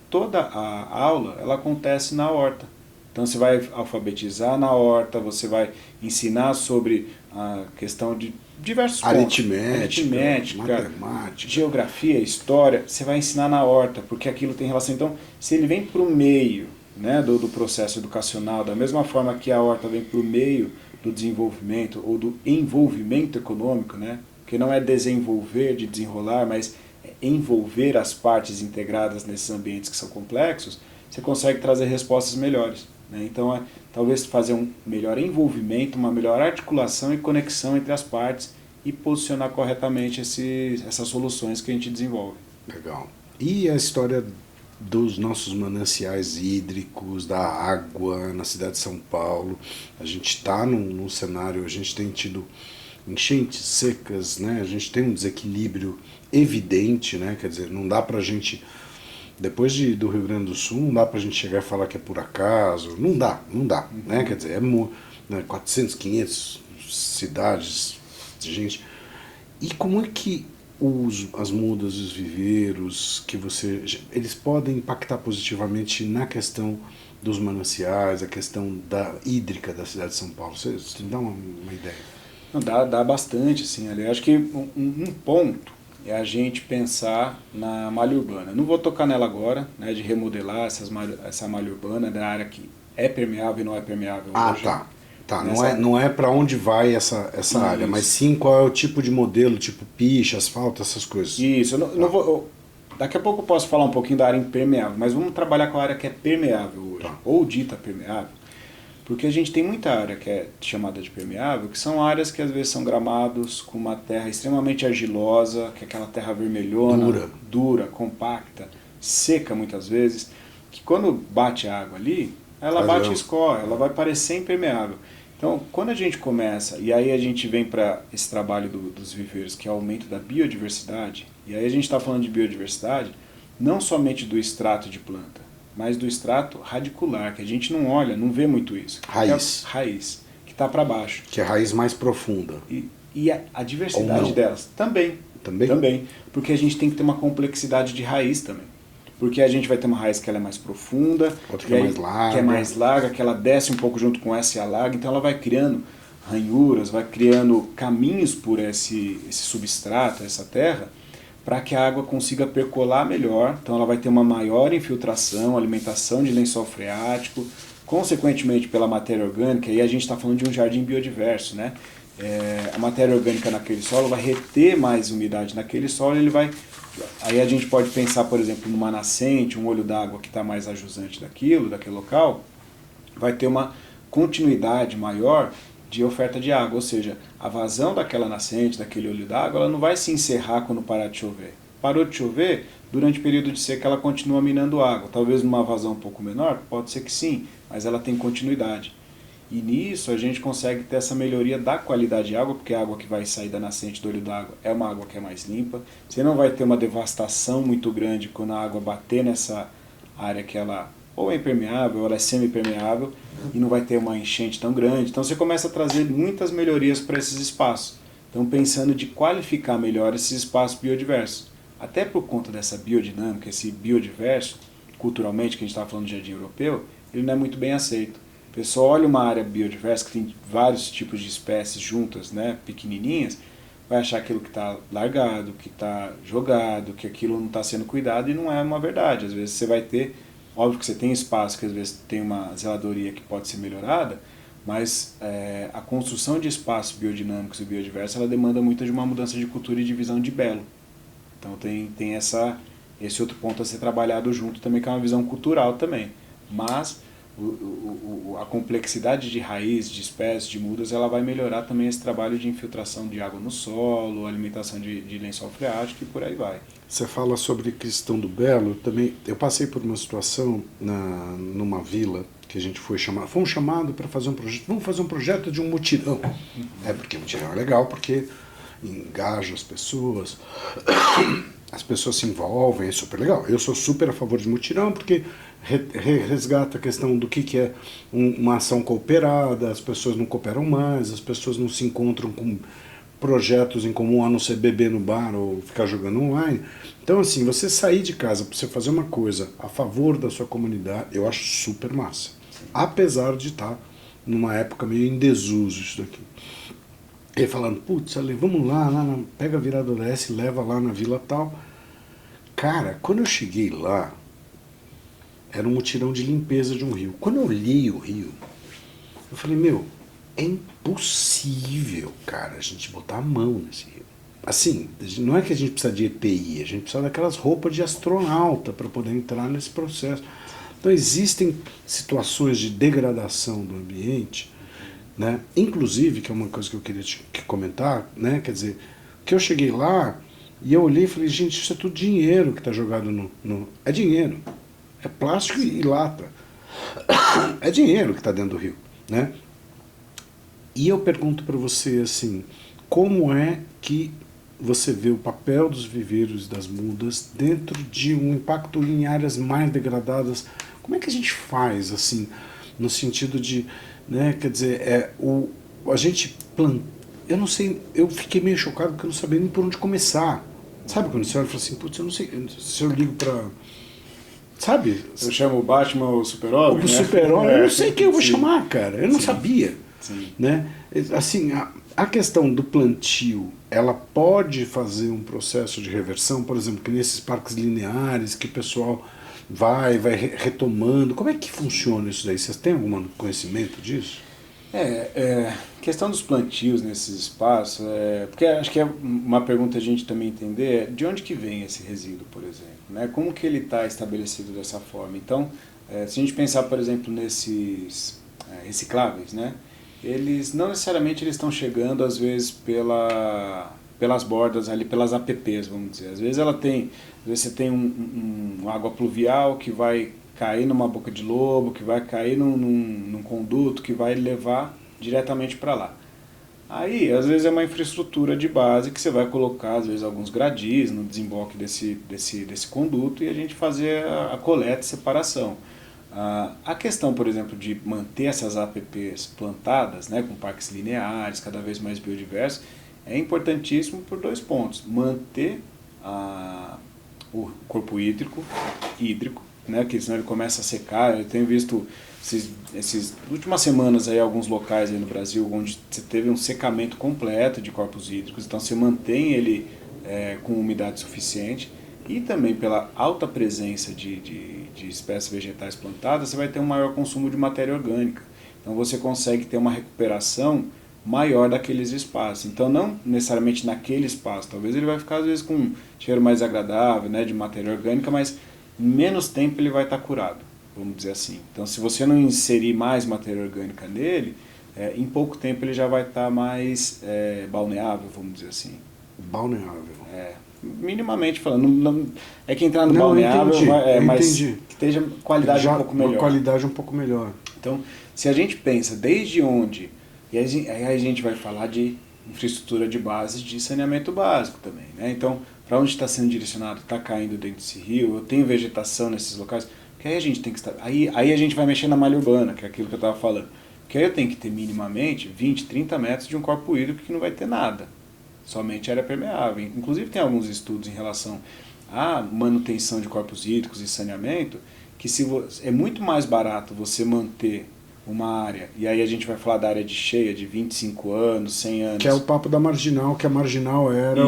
toda a aula ela acontece na horta. Então você vai alfabetizar na horta, você vai ensinar sobre a questão de diversos pontos. Aritmética, matemática, geografia, história, você vai ensinar na horta, porque aquilo tem relação. Então, se ele vem para o meio né, do processo educacional, da mesma forma que a horta vem por meio do desenvolvimento ou do envolvimento econômico, né, que não é desenvolver de desenrolar, mas é envolver as partes integradas nesses ambientes que são complexos, você consegue trazer respostas melhores. Né? Então, talvez fazer um melhor envolvimento, uma melhor articulação e conexão entre as partes e posicionar corretamente essas soluções que a gente desenvolve. Legal. E a história dos nossos mananciais hídricos, da água na cidade de São Paulo? A gente está num cenário, a gente tem tido enchentes secas, né? A gente tem um desequilíbrio evidente, né? Quer dizer, não dá pra gente, depois do Rio Grande do Sul, não dá pra gente chegar e falar que é por acaso, não dá, né? Quer dizer, né, 400, 500 cidades de gente. E como é que as mudas, os viveiros, eles podem impactar positivamente na questão dos mananciais, a questão hídrica da cidade de São Paulo? Você dá uma ideia? Não, dá bastante, assim, ali. Acho que um ponto é a gente pensar na malha urbana. Não vou tocar nela agora, né, de remodelar essa malha urbana da área que é permeável e não é permeável hoje. Tá, não é para onde vai essa área, mas sim qual é o tipo de modelo, tipo piche, asfalto, essas coisas. Isso, não vou... Daqui a pouco eu posso falar um pouquinho da área impermeável, mas vamos trabalhar com a área que é permeável hoje, ou dita permeável, porque a gente tem muita área que é chamada de permeável, que são áreas que às vezes são gramados com uma terra extremamente argilosa, que é aquela terra vermelhona, dura, compacta, seca muitas vezes, que quando bate a água ali, ela bate e escorre, ela vai parecer impermeável. Então, quando a gente começa, e aí a gente vem para esse trabalho dos viveiros, que é o aumento da biodiversidade, e aí a gente está falando de biodiversidade, não somente do extrato de planta, mas do extrato radicular, que a gente não olha, não vê muito isso. Raiz. Que é a raiz, que está para baixo. Que é a raiz mais profunda. E a diversidade delas também. Também. Porque a gente tem que ter uma complexidade de raiz também. Porque a gente vai ter uma raiz que ela é mais profunda, outra que é mais larga, que ela desce um pouco junto com essa e a larga, então ela vai criando ranhuras, vai criando caminhos por esse substrato, essa terra, para que a água consiga percolar melhor, então ela vai ter uma maior infiltração, alimentação de lençol freático, consequentemente pela matéria orgânica, e a gente está falando de um jardim biodiverso, né? A matéria orgânica naquele solo vai reter mais umidade naquele solo, aí a gente pode pensar, por exemplo, numa nascente, um olho d'água que está mais ajusante daquele local, vai ter uma continuidade maior de oferta de água, ou seja, a vazão daquela nascente, daquele olho d'água, ela não vai se encerrar quando parar de chover. Parou de chover, durante o período de seca ela continua minando água, talvez numa vazão um pouco menor, pode ser que sim, mas ela tem continuidade. E nisso a gente consegue ter essa melhoria da qualidade de água, porque a água que vai sair da nascente do olho d'água é uma água que é mais limpa. Você não vai ter uma devastação muito grande quando a água bater nessa área que ela ou é impermeável, ou ela é semi-permeável, e não vai ter uma enchente tão grande. Então você começa a trazer muitas melhorias para esses espaços. Então pensando de qualificar melhor esses espaços biodiversos. Até por conta dessa biodinâmica, esse biodiverso, culturalmente, que a gente estava falando de jardim europeu, ele não é muito bem aceito. O pessoal olha uma área biodiversa que tem vários tipos de espécies juntas, né, pequenininhas, vai achar aquilo que está largado, que está jogado, que aquilo não está sendo cuidado, e não é uma verdade. Às vezes você vai ter, óbvio que você tem espaço, que às vezes tem uma zeladoria que pode ser melhorada, mas a construção de espaços biodinâmicos e biodiversos, ela demanda muito de uma mudança de cultura e de visão de belo. Então tem esse outro ponto a ser trabalhado junto também, que é uma visão cultural também. Mas a complexidade de raiz, de espécies, de mudas, ela vai melhorar também esse trabalho de infiltração de água no solo, alimentação de lençol freático e por aí vai. Você fala sobre a questão do belo, eu passei por uma situação numa vila que a gente foi um chamado para fazer um projeto, vamos fazer um projeto de um mutirão. Porque mutirão é legal, porque engaja as pessoas se envolvem, é super legal. Eu sou super a favor de mutirão, porque resgata a questão do que é uma ação cooperada, as pessoas não cooperam mais, as pessoas não se encontram com projetos em comum, a não ser beber no bar ou ficar jogando online. Então, assim, você sair de casa para você fazer uma coisa a favor da sua comunidade, eu acho super massa. Apesar de estar numa época meio em desuso isso daqui. Ele falando, putz, Ale, vamos lá, pega a Virada do Oeste, leva lá na vila tal. Cara, quando eu cheguei lá, era um mutirão de limpeza de um rio. Quando eu olhei o rio, eu falei, meu, é impossível, cara, a gente botar a mão nesse rio. Assim, não é que a gente precisa de EPI, a gente precisa daquelas roupas de astronauta para poder entrar nesse processo. Então existem situações de degradação do ambiente, né? Inclusive, que é uma coisa que eu queria te comentar, né? Quer dizer, que eu cheguei lá e eu olhei e falei, gente, isso é tudo dinheiro que está jogado no... É dinheiro, é plástico e lata. É dinheiro que está dentro do rio, né? E eu pergunto para você assim, como é que você vê o papel dos viveiros e das mudas dentro de um impacto em áreas mais degradadas? Como é que a gente faz, assim, no sentido de, né, quer dizer, a gente planta, eu não sei, eu fiquei meio chocado porque eu não sabia nem por onde começar. Sabe quando você olha e fala assim, putz, eu não sei, se eu ligo para... Sabe? Eu chamo o Batman o Super-Homem, O né? Super-Homem, eu não sei quem eu vou Sim. chamar, cara, eu não Sim. sabia. Sim. Né? Assim, a questão do plantio, ela pode fazer um processo de reversão, por exemplo, que nesses parques lineares que o pessoal vai retomando. Como é que funciona isso daí? Vocês têm algum conhecimento disso? Questão dos plantios nesses espaços, porque acho que é uma pergunta a gente também entender de onde que vem esse resíduo, por exemplo, né? Como que ele está estabelecido dessa forma. Então, se a gente pensar, por exemplo, nesses recicláveis, né? Eles não necessariamente eles estão chegando às vezes pelas bordas ali, pelas APPs, vamos dizer. Às vezes às vezes você tem uma água pluvial que vai cair numa boca de lobo, que vai cair num conduto, que vai levar diretamente para lá. Aí, às vezes é uma infraestrutura de base que você vai colocar, às vezes, alguns gradis no desemboque desse conduto e a gente fazer a coleta e separação. A questão, por exemplo, de manter essas APPs plantadas, né, com parques lineares, cada vez mais biodiversos, é importantíssimo por 2 pontos. Manter o corpo hídrico, né, que senão ele começa a secar. Eu tenho visto essas últimas semanas aí alguns locais aí no Brasil onde você teve um secamento completo de corpos hídricos, então você mantém ele com umidade suficiente. E também pela alta presença de espécies vegetais plantadas, você vai ter um maior consumo de matéria orgânica. Então você consegue ter uma recuperação maior daqueles espaços. Então não necessariamente naquele espaço, talvez ele vai ficar às vezes com um cheiro mais agradável, né, de matéria orgânica, mas em menos tempo ele vai estar curado, vamos dizer assim. Então se você não inserir mais matéria orgânica nele, em pouco tempo ele já vai estar mais balneável, vamos dizer assim. Balneável. Minimamente falando, não, é que entrar no Não, balneável, mas entendi. que esteja qualidade Já um pouco melhor. Uma qualidade um pouco melhor. Então, se a gente pensa desde onde, e aí a gente vai falar de infraestrutura de base de saneamento básico também, né? Então, para onde está sendo direcionado, está caindo dentro desse rio, eu tenho vegetação nesses locais, porque aí a gente tem que estar, aí a gente vai mexer na malha urbana, que é aquilo que eu estava falando, porque aí eu tenho que ter minimamente 20, 30 metros de um corpo hídrico que não vai ter nada. Somente área permeável. Inclusive tem alguns estudos em relação à manutenção de corpos hídricos e saneamento, que é muito mais barato você manter uma área, e aí a gente vai falar da área de cheia de 25 anos, 100 anos. Que é o papo da marginal, que a marginal era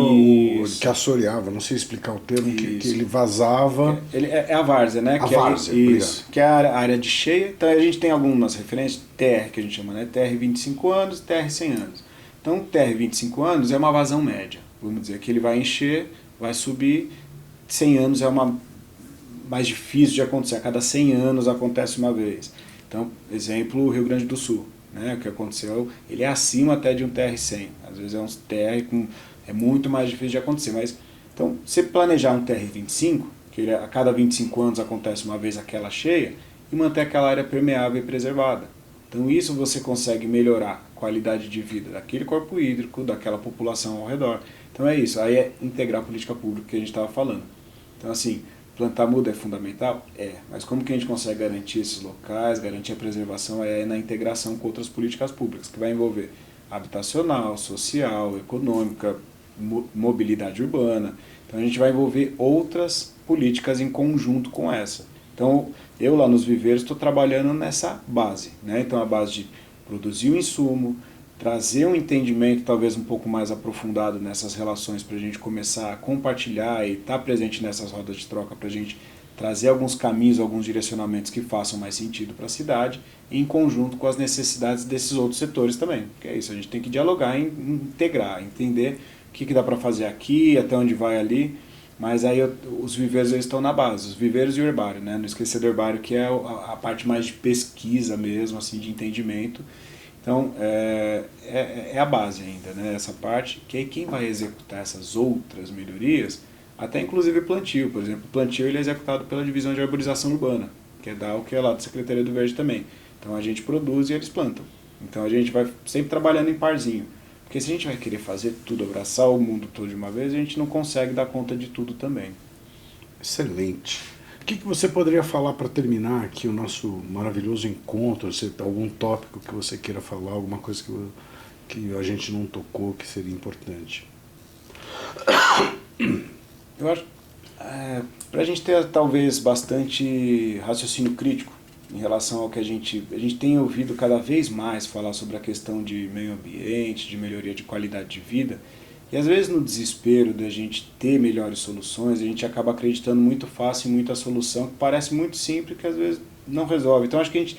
que assoreava, não sei explicar o termo, que ele vazava. É a várzea, né? A várzea, isso. Que é a área de cheia. Então a gente tem algumas referências, TR que a gente chama, né? TR 25 anos, TR 100 anos. Então, TR 25 anos é uma vazão média. Vamos dizer que ele vai encher, vai subir. 100 anos é uma mais difícil de acontecer. A cada 100 anos acontece uma vez. Então, exemplo, o Rio Grande do Sul. Né? O que aconteceu, ele é acima até de um TR 100. Às vezes é um TR é muito mais difícil de acontecer. Mas, então, se planejar um TR 25, que a cada 25 anos acontece uma vez aquela cheia, e manter aquela área permeável e preservada. Então isso você consegue melhorar a qualidade de vida daquele corpo hídrico, daquela população ao redor. Então é isso, aí é integrar a política pública que a gente estava falando. Então assim, plantar muda é fundamental? Mas como que a gente consegue garantir esses locais, garantir a preservação na integração com outras políticas públicas, que vai envolver habitacional, social, econômica, mobilidade urbana. Então a gente vai envolver outras políticas em conjunto com essa. Então, eu lá nos viveiros estou trabalhando nessa base, né? Então, a base de produzir o insumo, trazer um entendimento talvez um pouco mais aprofundado nessas relações para a gente começar a compartilhar e estar presente nessas rodas de troca para a gente trazer alguns caminhos, alguns direcionamentos que façam mais sentido para a cidade, em conjunto com as necessidades desses outros setores também. Porque é isso, a gente tem que dialogar, integrar, entender o que dá para fazer aqui, até onde vai ali, mas aí os viveiros eles estão na base, os viveiros e o herbário, né? Não esquecer do herbário, que é a parte mais de pesquisa mesmo, assim, de entendimento. Então, é a base ainda, né? Essa parte, que aí quem vai executar essas outras melhorias, até inclusive plantio, por exemplo. O plantio ele é executado pela Divisão de Arborização Urbana, que é DAO, que é lá da Secretaria do Verde também. Então a gente produz e eles plantam. Então a gente vai sempre trabalhando em parzinho. Porque se a gente vai querer fazer tudo, abraçar o mundo todo de uma vez, a gente não consegue dar conta de tudo também. Excelente. O que você poderia falar para terminar aqui o nosso maravilhoso encontro? Se tem algum tópico que você queira falar, alguma coisa que a gente não tocou que seria importante? Eu acho para a gente ter talvez bastante raciocínio crítico em relação ao que a gente tem ouvido cada vez mais falar sobre a questão de meio ambiente, de melhoria de qualidade de vida, e às vezes no desespero da gente ter melhores soluções, a gente acaba acreditando muito fácil em muita solução que parece muito simples que às vezes não resolve. Então acho que a gente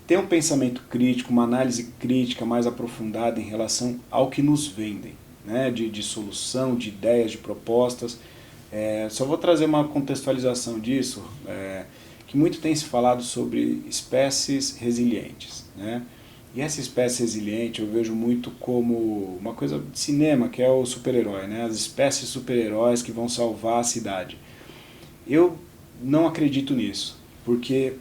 tem um pensamento crítico, uma análise crítica mais aprofundada em relação ao que nos vendem, né? de solução, de ideias, de propostas. Só vou trazer uma contextualização disso, que muito tem se falado sobre espécies resilientes, né? E essa espécie resiliente eu vejo muito como uma coisa de cinema, que é o super-herói, né? As espécies super-heróis que vão salvar a cidade. Eu não acredito nisso, porque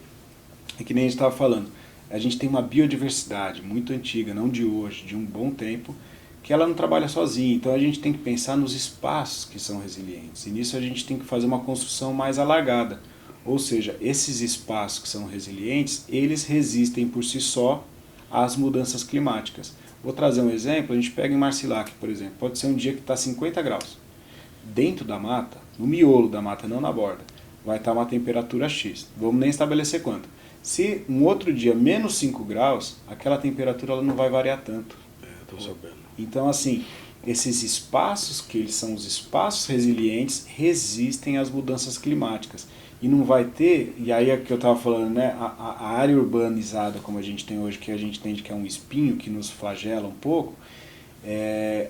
é que nem a gente estava falando, a gente tem uma biodiversidade muito antiga, não de hoje, de um bom tempo, que ela não trabalha sozinha, então a gente tem que pensar nos espaços que são resilientes, e nisso a gente tem que fazer uma construção mais alargada, ou seja, esses espaços que são resilientes, eles resistem por si só às mudanças climáticas. Vou trazer um exemplo, a gente pega em Marcilac, por exemplo, pode ser um dia que está 50 graus, dentro da mata, no miolo da mata, não na borda, vai estar uma temperatura X, vamos nem estabelecer quanto. Se um outro dia menos 5 graus, aquela temperatura ela não vai variar tanto. Estou sabendo. Então, assim, esses espaços, que eles são os espaços resilientes, resistem às mudanças climáticas. E não vai ter, e aí é que eu estava falando, né, a área urbanizada como a gente tem hoje, que a gente entende que é um espinho que nos flagela um pouco,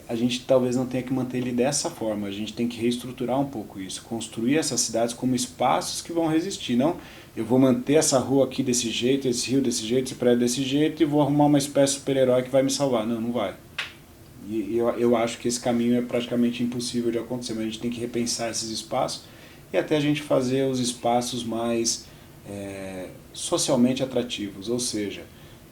a gente talvez não tenha que manter ele dessa forma, a gente tem que reestruturar um pouco isso, construir essas cidades como espaços que vão resistir, não eu vou manter essa rua aqui desse jeito, esse rio desse jeito, esse prédio desse jeito e vou arrumar uma espécie super-herói que vai me salvar. Não, não vai. E eu acho que esse caminho é praticamente impossível de acontecer, mas a gente tem que repensar esses espaços e até a gente fazer os espaços mais socialmente atrativos, ou seja,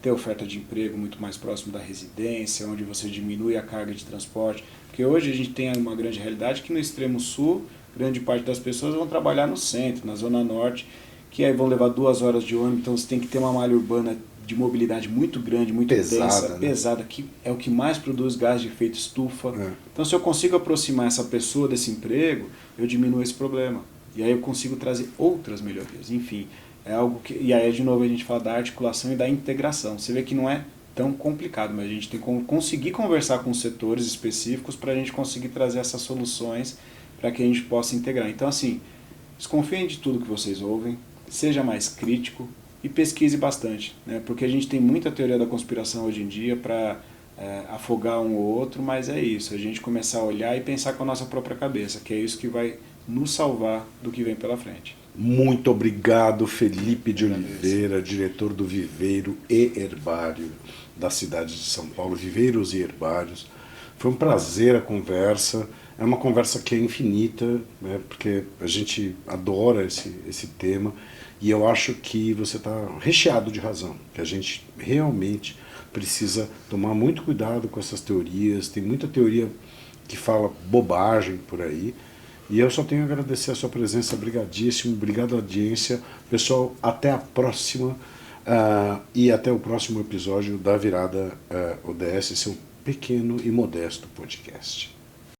ter oferta de emprego muito mais próximo da residência, onde você diminui a carga de transporte, porque hoje a gente tem uma grande realidade que no extremo sul, grande parte das pessoas vão trabalhar no centro, na zona norte, que aí vão levar 2 horas de ônibus, então você tem que ter uma malha urbana de mobilidade muito grande, muito pesada, densa, né? pesada, que é o que mais produz gás de efeito estufa. Então se eu consigo aproximar essa pessoa desse emprego, eu diminuo esse problema. E aí eu consigo trazer outras melhorias. Enfim, é algo que... E aí de novo a gente fala da articulação e da integração. Você vê que não é tão complicado, mas a gente tem que conseguir conversar com setores específicos para a gente conseguir trazer essas soluções para que a gente possa integrar. Então assim, desconfiem de tudo que vocês ouvem, seja mais crítico e pesquise bastante, né? Porque a gente tem muita teoria da conspiração hoje em dia para afogar um ou outro, mas é isso, a gente começar a olhar e pensar com a nossa própria cabeça, que é isso que vai nos salvar do que vem pela frente. Muito obrigado, Felipe de Oliveira, diretor do Viveiro e Herbário da cidade de São Paulo, Viveiros e Herbários. Foi um prazer a conversa, é uma conversa que é infinita, né, porque a gente adora esse tema, e eu acho que você está recheado de razão, que a gente realmente precisa tomar muito cuidado com essas teorias, tem muita teoria que fala bobagem por aí, e eu só tenho a agradecer a sua presença, brigadíssimo, obrigado à audiência. Pessoal, até a próxima e até o próximo episódio da Virada ODS, seu pequeno e modesto podcast.